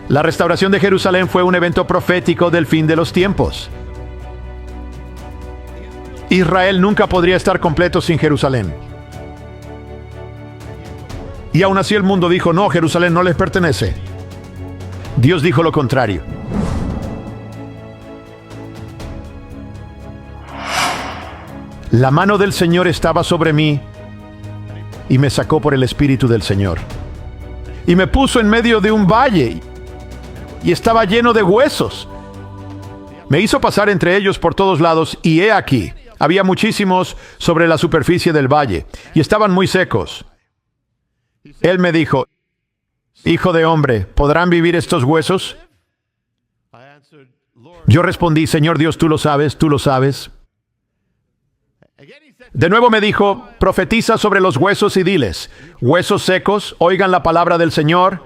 La restauración de Jerusalén fue un evento profético del fin de los tiempos. Israel nunca podría estar completo sin Jerusalén. Y aún así el mundo dijo, no, Jerusalén no les pertenece. Dios dijo lo contrario. La mano del Señor estaba sobre mí y me sacó por el Espíritu del Señor. Y me puso en medio de un valle y estaba lleno de huesos. Me hizo pasar entre ellos por todos lados y he aquí, había muchísimos sobre la superficie del valle y estaban muy secos. Él me dijo, Hijo de hombre, ¿podrán vivir estos huesos? Yo respondí, Señor Dios, tú lo sabes, tú lo sabes. De nuevo me dijo, profetiza sobre los huesos y diles, huesos secos, oigan la palabra del Señor.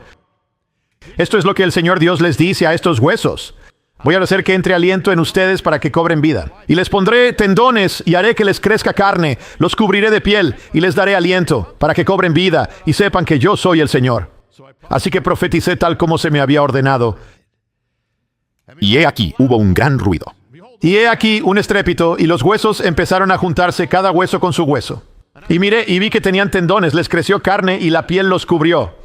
Esto es lo que el Señor Dios les dice a estos huesos. Voy a hacer que entre aliento en ustedes para que cobren vida. Y les pondré tendones y haré que les crezca carne. Los cubriré de piel y les daré aliento para que cobren vida y sepan que yo soy el Señor. Así que profeticé tal como se me había ordenado. Y he aquí, hubo un gran ruido. Y he aquí un estrépito y los huesos empezaron a juntarse cada hueso con su hueso. Y miré y vi que tenían tendones, les creció carne y la piel los cubrió.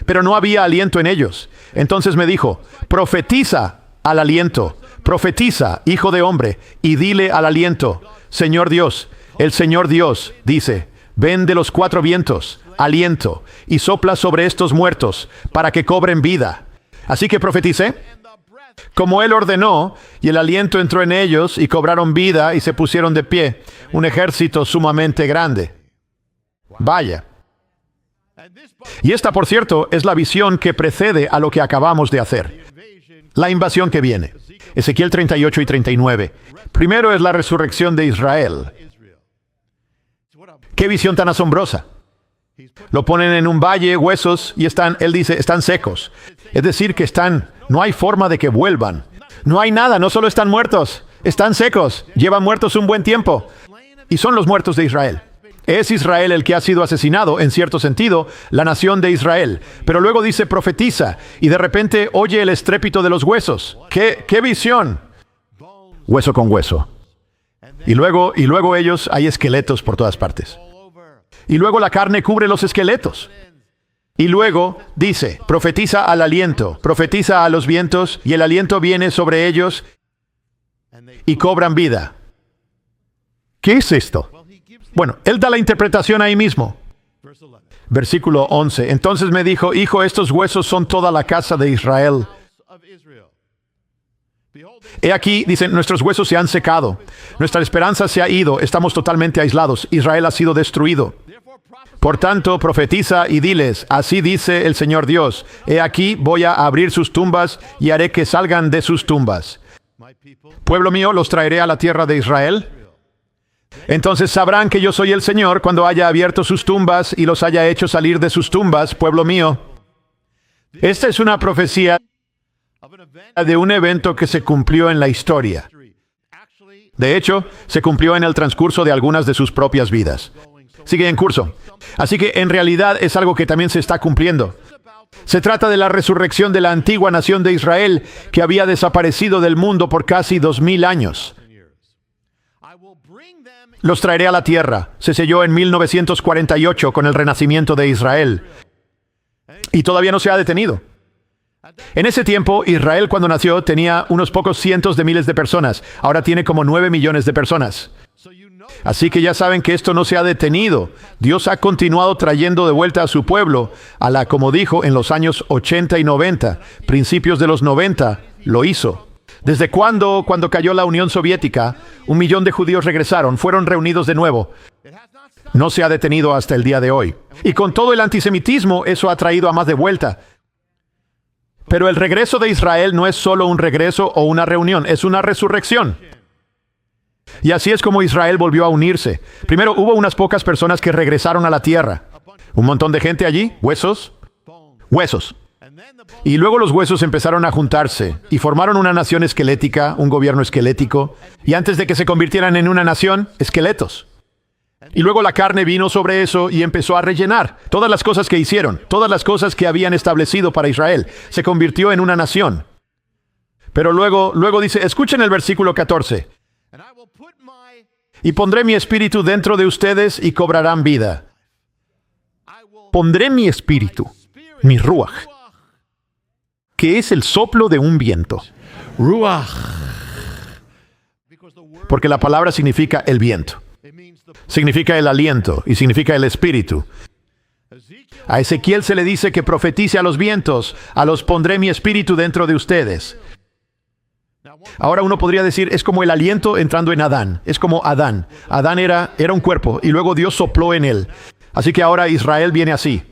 Pero no había aliento en ellos. Entonces me dijo, profetiza al aliento, profetiza, hijo de hombre, y dile al aliento, Señor Dios, el Señor Dios dice, ven de los cuatro vientos, aliento, y sopla sobre estos muertos, para que cobren vida. Así que profeticé, como él ordenó, y el aliento entró en ellos, y cobraron vida, y se pusieron de pie, un ejército sumamente grande. Vaya. Y esta, por cierto, es la visión que precede a lo que acabamos de hacer. La invasión que viene. Ezequiel 38 y 39. Primero es la resurrección de Israel. ¡Qué visión tan asombrosa! Lo ponen en un valle, huesos, y él dice, están secos. Es decir, que no hay forma de que vuelvan. No hay nada, no solo están muertos, están secos, llevan muertos un buen tiempo. Y son los muertos de Israel. Es Israel el que ha sido asesinado, en cierto sentido, la nación de Israel. Pero luego dice profetiza, y de repente oye el estrépito de los huesos. ¡Qué visión! Hueso con hueso. Y luego hay esqueletos por todas partes. Y luego la carne cubre los esqueletos. Y luego dice, profetiza al aliento, profetiza a los vientos, y el aliento viene sobre ellos y cobran vida. ¿Qué es esto? Bueno, él da la interpretación ahí mismo. Versículo 11. Entonces me dijo, hijo, estos huesos son toda la casa de Israel. He aquí, dicen, nuestros huesos se han secado. Nuestra esperanza se ha ido. Estamos totalmente aislados. Israel ha sido destruido. Por tanto, profetiza y diles, así dice el Señor Dios. He aquí, voy a abrir sus tumbas y haré que salgan de sus tumbas. Pueblo mío, los traeré a la tierra de Israel. Entonces sabrán que yo soy el Señor cuando haya abierto sus tumbas y los haya hecho salir de sus tumbas, pueblo mío. Esta es una profecía de un evento que se cumplió en la historia. De hecho, se cumplió en el transcurso de algunas de sus propias vidas. Sigue en curso. Así que en realidad es algo que también se está cumpliendo. Se trata de la resurrección de la antigua nación de Israel que había desaparecido del mundo por casi 2000 años. Los traeré a la tierra. Se selló en 1948 con el renacimiento de Israel. Y todavía no se ha detenido. En ese tiempo, Israel cuando nació tenía unos pocos cientos de miles de personas. Ahora tiene como 9 millones de personas. Así que ya saben que esto no se ha detenido. Dios ha continuado trayendo de vuelta a su pueblo, como dijo, en los años 80 y 90, principios de los 90, lo hizo. ¿Desde cuándo, cuando cayó la Unión Soviética, 1 millón de judíos regresaron, fueron reunidos de nuevo? No se ha detenido hasta el día de hoy. Y con todo el antisemitismo, eso ha traído a más de vuelta. Pero el regreso de Israel no es solo un regreso o una reunión, es una resurrección. Y así es como Israel volvió a unirse. Primero hubo unas pocas personas que regresaron a la tierra. Un montón de gente allí, huesos. Y luego los huesos empezaron a juntarse y formaron una nación esquelética, un gobierno esquelético. Y antes de que se convirtieran en una nación, esqueletos. Y luego la carne vino sobre eso y empezó a rellenar todas las cosas que hicieron, todas las cosas que habían establecido para Israel. Se convirtió en una nación. Pero luego dice, escuchen el versículo 14. Y pondré mi espíritu dentro de ustedes y cobrarán vida. Pondré mi espíritu, mi ruaj, que es el soplo de un viento. Ruach. Porque la palabra significa el viento. Significa el aliento y significa el espíritu. A Ezequiel se le dice que profetice a los vientos, a los pondré mi espíritu dentro de ustedes. Ahora uno podría decir, es como el aliento entrando en Adán. Es como Adán. Adán era un cuerpo y luego Dios sopló en él. Así que ahora Israel viene así.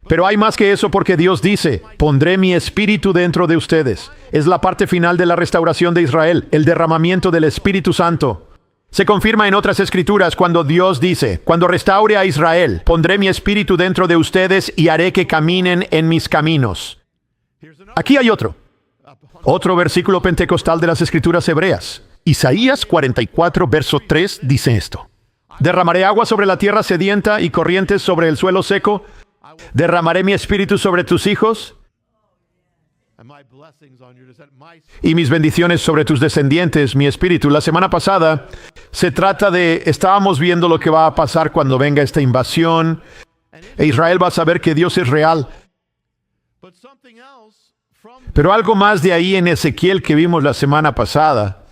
Pero hay más que eso porque Dios dice, pondré mi espíritu dentro de ustedes. Es la parte final de la restauración de Israel, el derramamiento del Espíritu Santo. Se confirma en otras escrituras cuando Dios dice, cuando restaure a Israel, pondré mi espíritu dentro de ustedes y haré que caminen en mis caminos. Aquí hay otro versículo pentecostal de las escrituras hebreas. Isaías 44, verso 3 dice esto. Derramaré agua sobre la tierra sedienta y corrientes sobre el suelo seco. Derramaré mi espíritu sobre tus hijos y mis bendiciones sobre tus descendientes, mi espíritu. La semana pasada estábamos viendo lo que va a pasar cuando venga esta invasión, e Israel va a saber que Dios es real. Pero algo más de ahí en Ezequiel que vimos la semana pasada.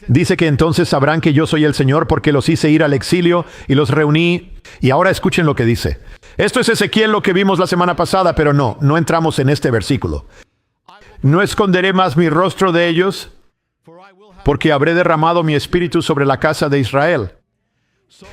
Dice que entonces sabrán que yo soy el Señor porque los hice ir al exilio y los reuní. Y ahora escuchen lo que dice. Esto es Ezequiel lo que vimos la semana pasada, pero no entramos en este versículo. No esconderé más mi rostro de ellos, porque habré derramado mi espíritu sobre la casa de Israel.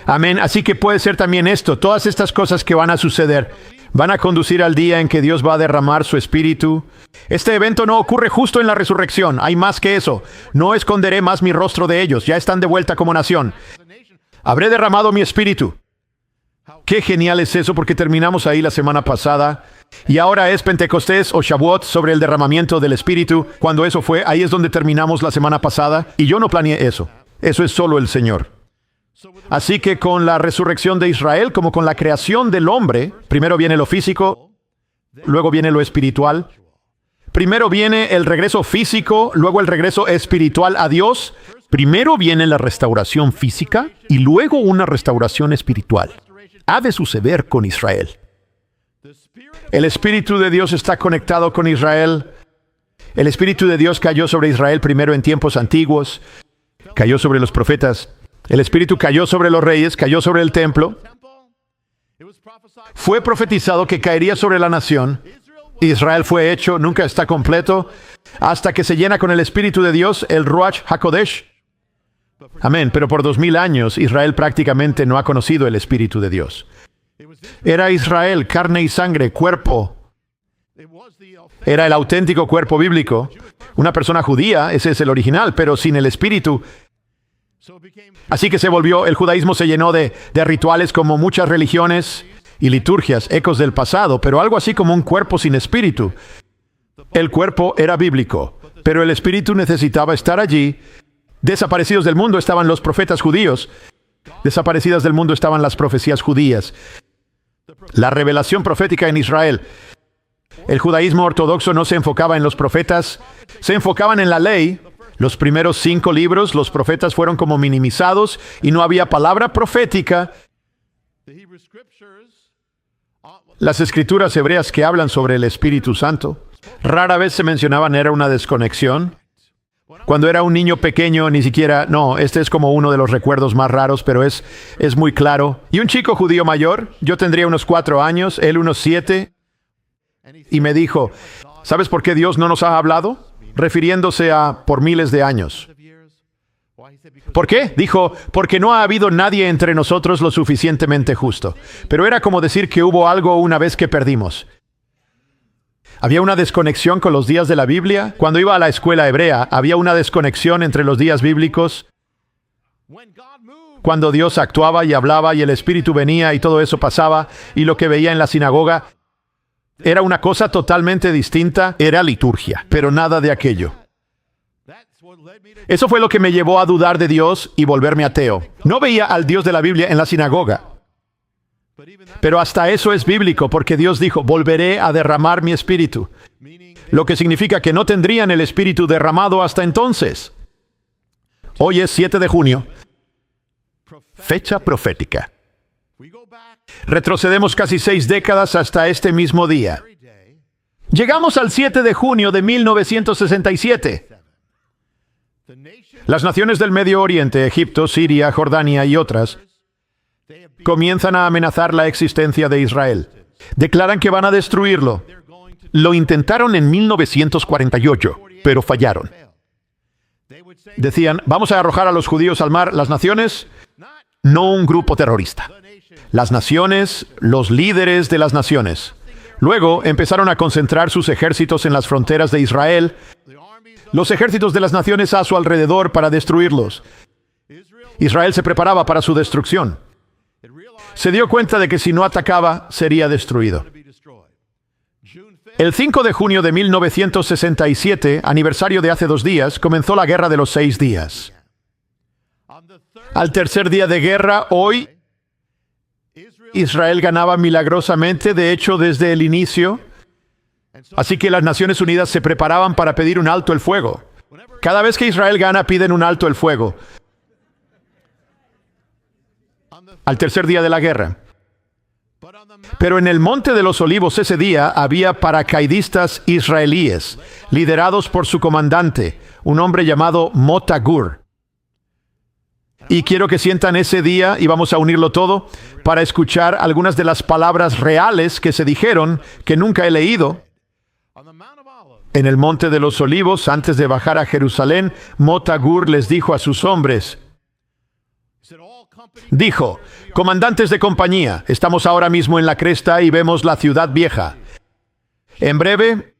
Amén. Así que puede ser también esto. Todas estas cosas que van a suceder van a conducir al día en que Dios va a derramar su espíritu. Este evento no ocurre justo en la resurrección. Hay más que eso. No esconderé más mi rostro de ellos. Ya están de vuelta como nación. Habré derramado mi espíritu. Qué genial es eso, porque terminamos ahí la semana pasada. Y ahora es Pentecostés o Shavuot sobre el derramamiento del espíritu. Cuando eso fue, ahí es donde terminamos la semana pasada. Y yo no planeé eso. Eso es solo el Señor. Así que con la resurrección de Israel, como con la creación del hombre, primero viene lo físico, luego viene lo espiritual. Primero viene el regreso físico, luego el regreso espiritual a Dios. Primero viene la restauración física y luego una restauración espiritual. Ha de suceder con Israel. El Espíritu de Dios está conectado con Israel. El Espíritu de Dios cayó sobre Israel primero en tiempos antiguos, cayó sobre los profetas. El Espíritu cayó sobre los reyes, cayó sobre el templo. Fue profetizado que caería sobre la nación. Israel fue hecho, nunca está completo, hasta que se llena con el Espíritu de Dios, el Ruach HaKodesh. Amén. Pero por 2000 años Israel prácticamente no ha conocido el Espíritu de Dios. Era Israel, carne y sangre, cuerpo. Era el auténtico cuerpo bíblico. Una persona judía, ese es el original, pero sin el Espíritu. Así que el judaísmo se llenó de rituales como muchas religiones y liturgias, ecos del pasado, pero algo así como un cuerpo sin espíritu. El cuerpo era bíblico, pero el espíritu necesitaba estar allí. Desaparecidos del mundo estaban los profetas judíos. Desaparecidas del mundo estaban las profecías judías. La revelación profética en Israel. El judaísmo ortodoxo no se enfocaba en los profetas, se enfocaban en la ley. Los primeros 5 libros, los profetas fueron como minimizados y no había palabra profética. Las escrituras hebreas que hablan sobre el Espíritu Santo, rara vez se mencionaban, era una desconexión. Cuando era un niño pequeño, ni siquiera, este es como uno de los recuerdos más raros, pero es muy claro. Y un chico judío mayor, yo tendría unos 4 años, él unos 7, y me dijo, ¿sabes por qué Dios no nos ha hablado? Refiriéndose a por miles de años. ¿Por qué? Dijo, porque no ha habido nadie entre nosotros lo suficientemente justo. Pero era como decir que hubo algo una vez que perdimos. Había una desconexión con los días de la Biblia. Cuando iba a la escuela hebrea, había una desconexión entre los días bíblicos. Cuando Dios actuaba y hablaba y el Espíritu venía y todo eso pasaba, y lo que veía en la sinagoga era una cosa totalmente distinta, Era liturgia. pero nada de aquello. Eso fue lo que me llevó a dudar de Dios y volverme ateo. No veía al Dios de la Biblia en la sinagoga. Pero hasta eso es bíblico, porque Dios dijo, volveré a derramar mi espíritu. Lo que significa que no tendrían el espíritu derramado hasta entonces. Hoy es 7 de junio, fecha profética. Retrocedemos casi 6 décadas hasta este mismo día. Llegamos al 7 de junio de 1967. Las naciones del Medio Oriente, Egipto, Siria, Jordania y otras, comienzan a amenazar la existencia de Israel. Declaran que van a destruirlo. Lo intentaron en 1948, pero fallaron. Decían, vamos a arrojar a los judíos al mar. Las naciones, no un grupo terrorista. Las naciones, los líderes de las naciones. Luego empezaron a concentrar sus ejércitos en las fronteras de Israel, los ejércitos de las naciones a su alrededor para destruirlos. Israel se preparaba para su destrucción. Se dio cuenta de que si no atacaba, sería destruido. El 5 de junio de 1967, aniversario de hace 2 días, comenzó la Guerra de los 6 días. Al tercer día de guerra, hoy, Israel ganaba milagrosamente, de hecho, desde el inicio. Así que las Naciones Unidas se preparaban para pedir un alto el fuego. Cada vez que Israel gana, piden un alto el fuego. Al tercer día de la guerra. Pero en el Monte de los Olivos ese día había paracaidistas israelíes, liderados por su comandante, un hombre llamado Mota Gur. Y quiero que sientan ese día, y vamos a unirlo todo, para escuchar algunas de las palabras reales que se dijeron, que nunca he leído. En el Monte de los Olivos, antes de bajar a Jerusalén, Mota Gur les dijo a sus hombres, dijo, comandantes de compañía, estamos ahora mismo en la cresta y vemos la ciudad vieja. En breve,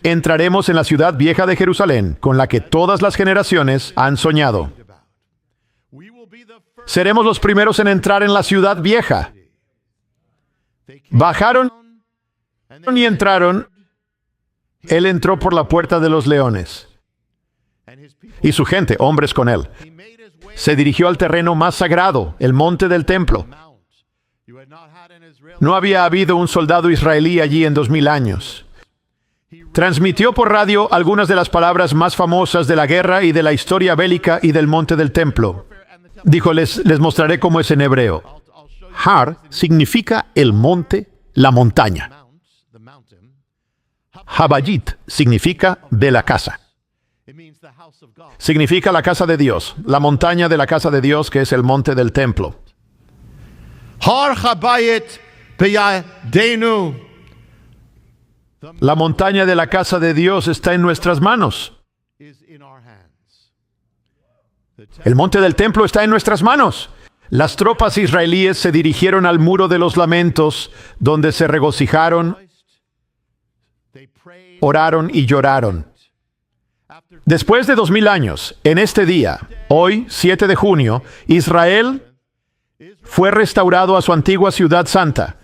entraremos en la ciudad vieja de Jerusalén, con la que todas las generaciones han soñado. Seremos los primeros en entrar en la ciudad vieja. Bajaron y entraron. Él entró por la puerta de los leones. Y su gente, hombres con él, se dirigió al terreno más sagrado, el monte del templo. No había habido un soldado israelí allí en 2000 años. Transmitió por radio algunas de las palabras más famosas de la guerra y de la historia bélica y del monte del templo. Dijo, les mostraré cómo es en hebreo. Har significa el monte, la montaña. Habayit significa de la casa. Significa la casa de Dios, la montaña de la casa de Dios, que es el monte del templo. Har Habayit beyadenu. La montaña de la casa de Dios está en nuestras manos. El monte del templo está en nuestras manos. Las tropas israelíes se dirigieron al muro de los lamentos, donde se regocijaron, oraron y lloraron. Después de 2000 años, en este día, hoy, 7 de junio, Israel fue restaurado a su antigua ciudad santa.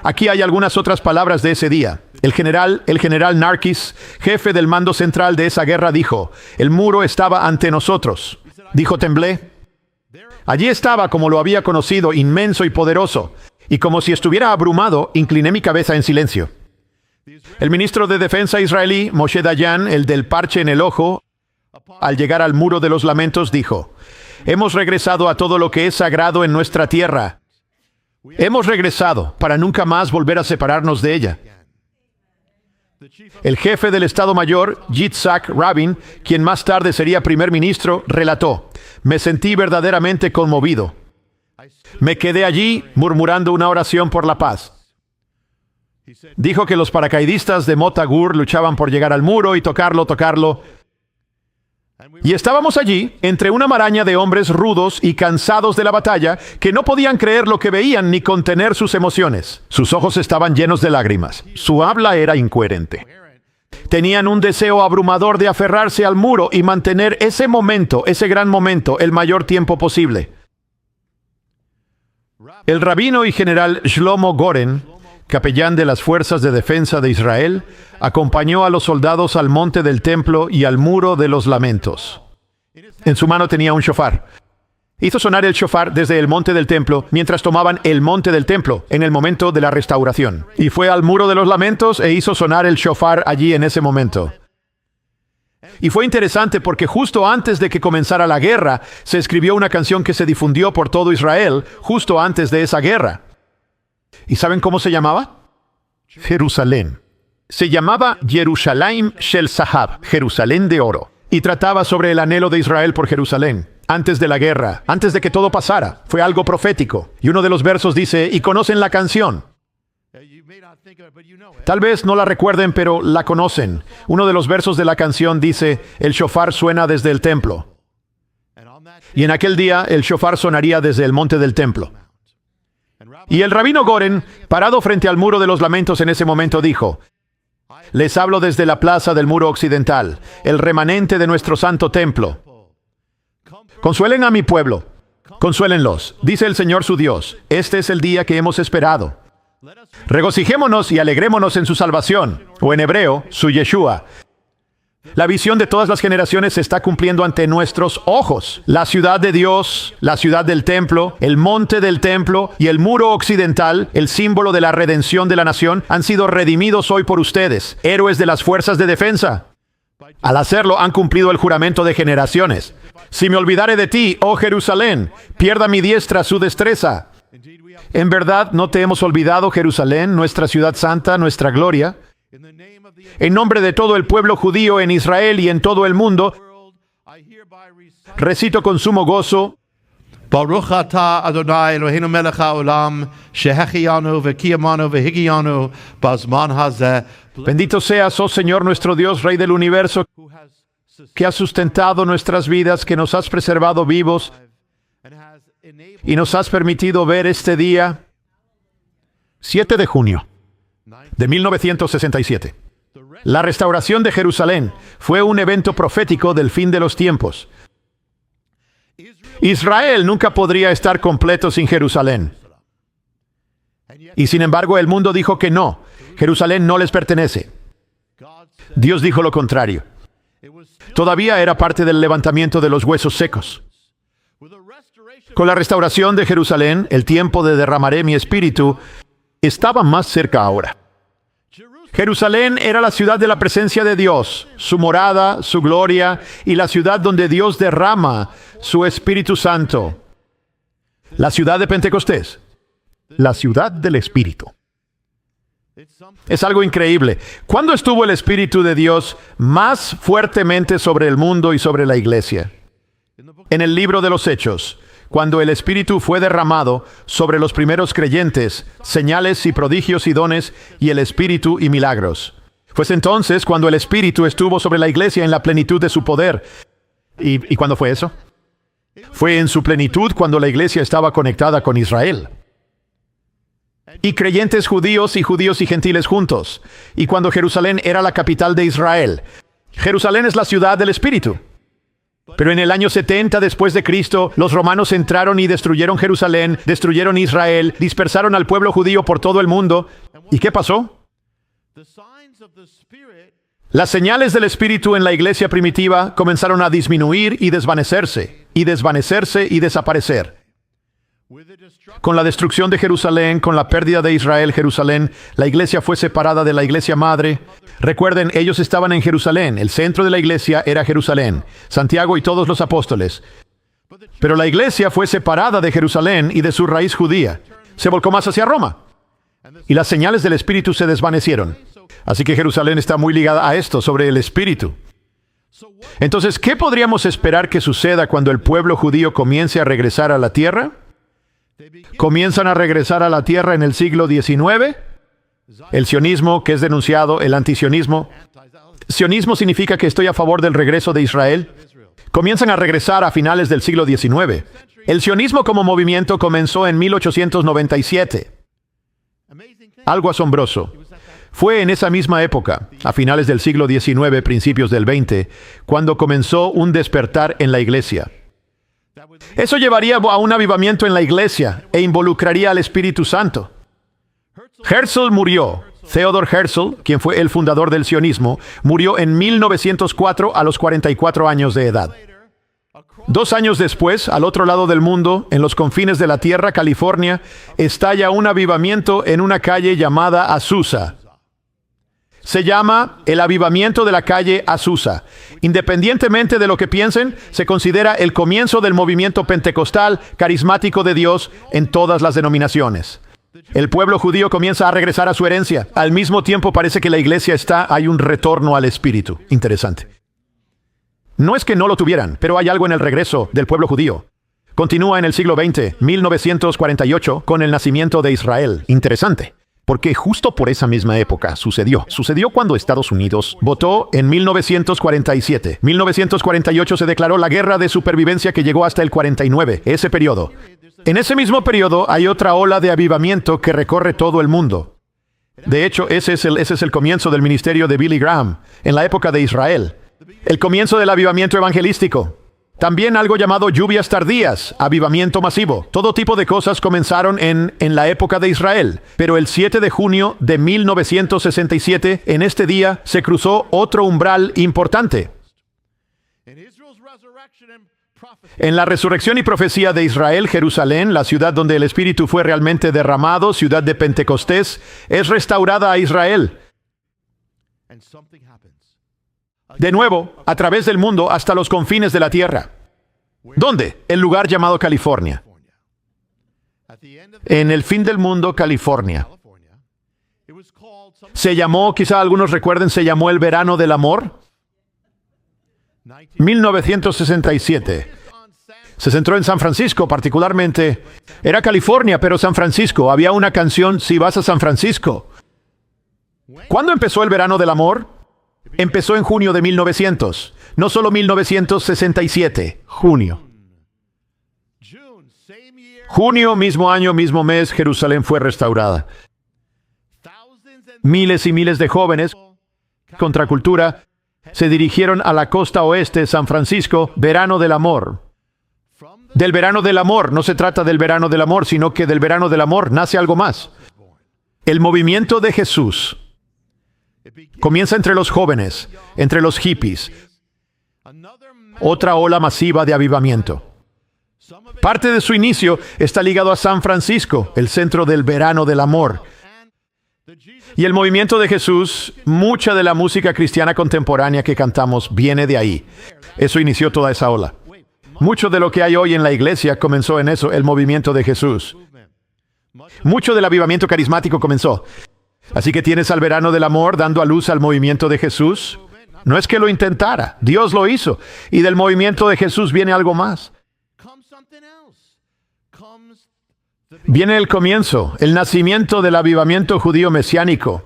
Aquí hay algunas otras palabras de ese día. El general Narkis, jefe del mando central de esa guerra, dijo, el muro estaba ante nosotros. Dijo, temblé. Allí estaba como lo había conocido, inmenso y poderoso. Y como si estuviera abrumado, incliné mi cabeza en silencio. El ministro de Defensa israelí, Moshe Dayan, el del parche en el ojo, al llegar al muro de los lamentos, dijo, hemos regresado a todo lo que es sagrado en nuestra tierra. Hemos regresado para nunca más volver a separarnos de ella. El jefe del Estado Mayor, Yitzhak Rabin, quien más tarde sería primer ministro, relató, me sentí verdaderamente conmovido. Me quedé allí murmurando una oración por la paz. Dijo que los paracaidistas de Mota Gur luchaban por llegar al muro y tocarlo. Y estábamos allí, entre una maraña de hombres rudos y cansados de la batalla, que no podían creer lo que veían ni contener sus emociones. Sus ojos estaban llenos de lágrimas. Su habla era incoherente. Tenían un deseo abrumador de aferrarse al muro y mantener ese momento, ese gran momento, el mayor tiempo posible. El rabino y general Shlomo Goren, capellán de las fuerzas de defensa de Israel, acompañó a los soldados al monte del templo y al muro de los lamentos. En su mano tenía un shofar. Hizo sonar el shofar desde el monte del templo mientras tomaban el monte del templo en el momento de la restauración. Y fue al muro de los lamentos e hizo sonar el shofar allí en ese momento. Y fue interesante porque justo antes de que comenzara la guerra, se escribió una canción que se difundió por todo Israel justo antes de esa guerra. ¿Y saben cómo se llamaba? Jerusalén. Se llamaba Yerushalayim Shel Zahab, Jerusalén de oro. Y trataba sobre el anhelo de Israel por Jerusalén. Antes de la guerra, antes de que todo pasara, fue algo profético. Y uno de los versos dice, y conocen la canción. Tal vez no la recuerden, pero la conocen. Uno de los versos de la canción dice, el shofar suena desde el templo. Y en aquel día el shofar sonaría desde el monte del templo. Y el rabino Goren, parado frente al muro de los lamentos en ese momento, dijo, les hablo desde la plaza del muro occidental, el remanente de nuestro santo templo. Consuelen a mi pueblo, consuélenlos, dice el Señor su Dios. Este es el día que hemos esperado. Regocijémonos y alegrémonos en su salvación, o en hebreo, su Yeshua. La visión de todas las generaciones se está cumpliendo ante nuestros ojos. La ciudad de Dios, la ciudad del templo, el monte del templo y el muro occidental, el símbolo de la redención de la nación, han sido redimidos hoy por ustedes, héroes de las fuerzas de defensa. Al hacerlo, han cumplido el juramento de generaciones. Si me olvidare de ti, oh Jerusalén, pierda mi diestra su destreza. En verdad, no te hemos olvidado, Jerusalén, nuestra ciudad santa, nuestra gloria. En nombre de todo el pueblo judío en Israel y en todo el mundo, recito con sumo gozo, Baruch atah Adonai Eloheinu melech haolam, shehechiyanu v'kiyamanu v'higiyanu bazman hazeh. bendito seas, oh Señor nuestro Dios, Rey del universo, que has sustentado nuestras vidas, que nos has preservado vivos y nos has permitido ver este día, 7 de junio de 1967. La restauración de Jerusalén fue un evento profético del fin de los tiempos. Israel nunca podría estar completo sin Jerusalén. Y sin embargo, el mundo dijo que no, Jerusalén no les pertenece. Dios dijo lo contrario. Todavía era parte del levantamiento de los huesos secos. Con la restauración de Jerusalén, el tiempo de derramaré mi espíritu estaba más cerca ahora. Jerusalén era la ciudad de la presencia de Dios, su morada, su gloria, y la ciudad donde Dios derrama su Espíritu Santo. La ciudad de Pentecostés, la ciudad del Espíritu. Es algo increíble. ¿Cuándo estuvo el Espíritu de Dios más fuertemente sobre el mundo y sobre la iglesia? En el libro de los Hechos, cuando el Espíritu fue derramado sobre los primeros creyentes, señales y prodigios y dones, y el Espíritu y milagros. Fue entonces cuando el Espíritu estuvo sobre la iglesia en la plenitud de su poder. ¿Y cuándo fue eso? Fue en su plenitud cuando la iglesia estaba conectada con Israel. Y creyentes judíos y gentiles juntos. Y cuando Jerusalén era la capital de Israel. Jerusalén es la ciudad del Espíritu. Pero en el año 70 después de Cristo, los romanos entraron y destruyeron Jerusalén, destruyeron Israel, dispersaron al pueblo judío por todo el mundo. ¿Y qué pasó? Las señales del Espíritu en la iglesia primitiva comenzaron a disminuir y desvanecerse, y desaparecer. Con la destrucción de Jerusalén, con la pérdida de Israel, Jerusalén, la iglesia fue separada de la iglesia madre. Recuerden, ellos estaban en Jerusalén, el centro de la iglesia era Jerusalén, Santiago y todos los apóstoles. Pero la iglesia fue separada de Jerusalén y de su raíz judía. Se volcó más hacia Roma. Y las señales del Espíritu se desvanecieron. Así que Jerusalén está muy ligada a esto, sobre el Espíritu. Entonces, ¿qué podríamos esperar que suceda cuando el pueblo judío comience a regresar a la tierra? ¿Comienzan a regresar a la tierra en el siglo XIX? El sionismo, que es denunciado, el antisionismo. Sionismo significa que estoy a favor del regreso de Israel. Comienzan a regresar a finales del siglo XIX. El sionismo como movimiento comenzó en 1897. Algo asombroso. Fue en esa misma época, a finales del siglo XIX, principios del XX, cuando comenzó un despertar en la iglesia. Eso llevaría a un avivamiento en la iglesia e involucraría al Espíritu Santo. Herzl murió. Theodor Herzl, quien fue el fundador del sionismo, murió en 1904 a los 44 años de edad. 2 años después, al otro lado del mundo, en los confines de la tierra, California, estalla un avivamiento en una calle llamada Azusa. Se llama el avivamiento de la calle Azusa. Independientemente de lo que piensen, se considera el comienzo del movimiento pentecostal carismático de Dios en todas las denominaciones. El pueblo judío comienza a regresar a su herencia. Al mismo tiempo parece que la iglesia hay un retorno al espíritu. Interesante. No es que no lo tuvieran, pero hay algo en el regreso del pueblo judío. Continúa en el siglo XX, 1948, con el nacimiento de Israel. Interesante. Porque justo por esa misma época sucedió. Sucedió cuando Estados Unidos votó en 1947. 1948 se declaró la guerra de supervivencia que llegó hasta el 49, ese periodo. En ese mismo periodo hay otra ola de avivamiento que recorre todo el mundo. De hecho, ese es el comienzo del ministerio de Billy Graham, en la época de Israel. El comienzo del avivamiento evangelístico. También algo llamado lluvias tardías, avivamiento masivo. Todo tipo de cosas comenzaron en la época de Israel. Pero el 7 de junio de 1967, en este día, se cruzó otro umbral importante. En la resurrección y profecía de Israel, Jerusalén, la ciudad donde el Espíritu fue realmente derramado, ciudad de Pentecostés, es restaurada a Israel. De nuevo, a través del mundo hasta los confines de la tierra. ¿Dónde? El lugar llamado California. En el fin del mundo, California. Se llamó, quizá algunos recuerden, se llamó el verano del amor. 1967. Se centró en San Francisco particularmente. Era California, pero San Francisco. Había una canción, Si vas a San Francisco. ¿Cuándo empezó el verano del amor? Empezó en junio de 1900. No solo 1967. Junio. Junio, mismo año, mismo mes, Jerusalén fue restaurada. Miles y miles de jóvenes, contracultura, se dirigieron a la costa oeste, San Francisco, verano del amor. Del verano del amor, no se trata del verano del amor, sino que del verano del amor nace algo más. El movimiento de Jesús comienza entre los jóvenes, entre los hippies. Otra ola masiva de avivamiento. Parte de su inicio está ligado a San Francisco, el centro del verano del amor. Y el movimiento de Jesús, mucha de la música cristiana contemporánea que cantamos viene de ahí. Eso inició toda esa ola. Mucho de lo que hay hoy en la iglesia comenzó en eso, el movimiento de Jesús. Mucho del avivamiento carismático comenzó. Así que tienes al verano del amor dando a luz al movimiento de Jesús. No es que lo intentara, Dios lo hizo. Y del movimiento de Jesús viene algo más. Viene el comienzo, el nacimiento del avivamiento judío mesiánico.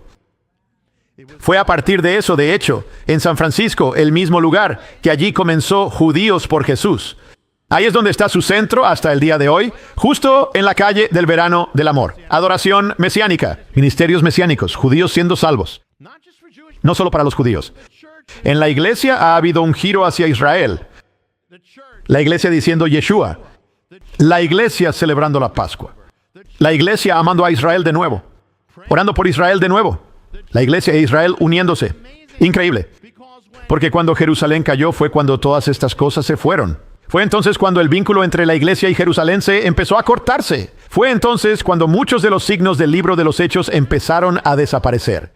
Fue a partir de eso, de hecho, en San Francisco, el mismo lugar, que allí comenzó Judíos por Jesús. Ahí es donde está su centro hasta el día de hoy, justo en la calle del verano del amor. Adoración mesiánica, ministerios mesiánicos, judíos siendo salvos. No solo para los judíos. En la iglesia ha habido un giro hacia Israel. La iglesia diciendo Yeshua. La iglesia celebrando la Pascua. La iglesia amando a Israel de nuevo. Orando por Israel de nuevo. La iglesia e Israel uniéndose. Increíble. Porque cuando Jerusalén cayó fue cuando todas estas cosas se fueron. Fue entonces cuando el vínculo entre la iglesia y Jerusalén se empezó a cortarse. Fue entonces cuando muchos de los signos del libro de los Hechos empezaron a desaparecer.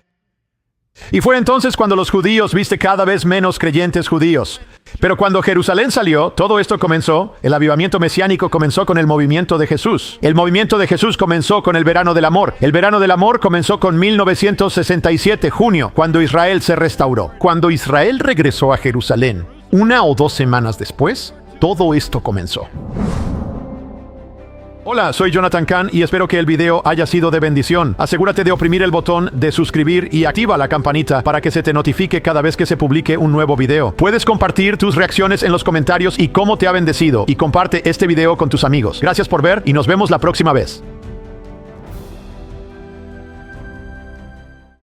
Y fue entonces cuando los judíos viste cada vez menos creyentes judíos. Pero cuando Jerusalén salió, todo esto comenzó, el avivamiento mesiánico comenzó con el movimiento de Jesús. El movimiento de Jesús comenzó con el verano del amor. El verano del amor comenzó con 1967, junio, cuando Israel se restauró. Cuando Israel regresó a Jerusalén, 1 o 2 semanas después, todo esto comenzó. Hola, soy Jonathan Cahn y espero que el video haya sido de bendición. Asegúrate de oprimir el botón de suscribir y activa la campanita para que se te notifique cada vez que se publique un nuevo video. Puedes compartir tus reacciones en los comentarios y cómo te ha bendecido. Y comparte este video con tus amigos. Gracias por ver y nos vemos la próxima vez.